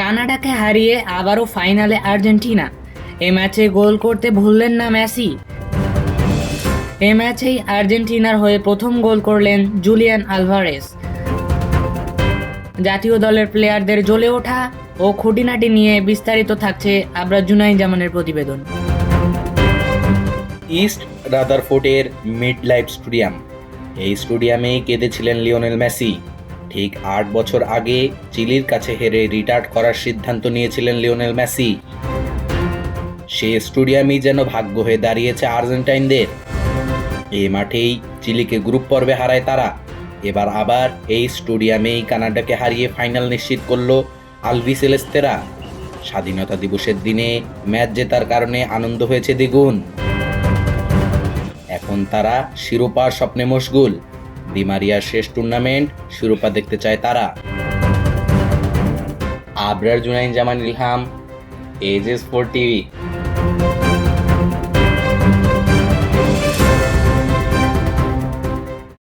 কানাডাকে হারিয়ে আবারও ফাইনালে আর্জেন্টিনা। এ ম্যাচে গোল করতে ভুললেন না মেসি। এ ম্যাচেই আর্জেন্টিনার হয়ে প্রথম গোল করলেন জুলিয়ান আলভারেজ। জাতীয় দলের প্লেয়ারদের জ্বলে ওঠা ও খুঁটিনাটি নিয়ে বিস্তারিত থাকছে আবরার জুনাইন জামানের প্রতিবেদন। ইস্ট রাদারফোর্ডের মিড লাইফ স্টেডিয়াম, এই স্টেডিয়ামেই কেঁদেছিলেন লিওনেল মেসি। ঠিক ৮ বছর আগে চিলির কাছে হেরে রিটায়ার্ড করার সিদ্ধান্ত নিয়েছিলেন লিওনেল মেসি। সে স্টেডিয়ামই যেন ভাগ্য হয়ে দাঁড়িয়েছে আর্জেন্টাইনদের। এই মাঠেই চিলিকে গ্রুপ পর্বে হারায় তারা। এবার আবার এই স্টেডিয়ামেই কানাডাকে হারিয়ে ফাইনাল নিশ্চিত করল আলবিসেলেস্তেরা। স্বাধীনতা দিবসের দিনে ম্যাচ জেতার কারণে আনন্দ হয়েছে দ্বিগুণ। এখন তারা শিরোপার স্বপ্নে মশগুল। দিমারিয়ার শেষ টুর্নামেন্ট শিরোপা দেখতে চায় তারা। আবরার জুনাইন জামান ইলহাম, এজেস 4 টিভি।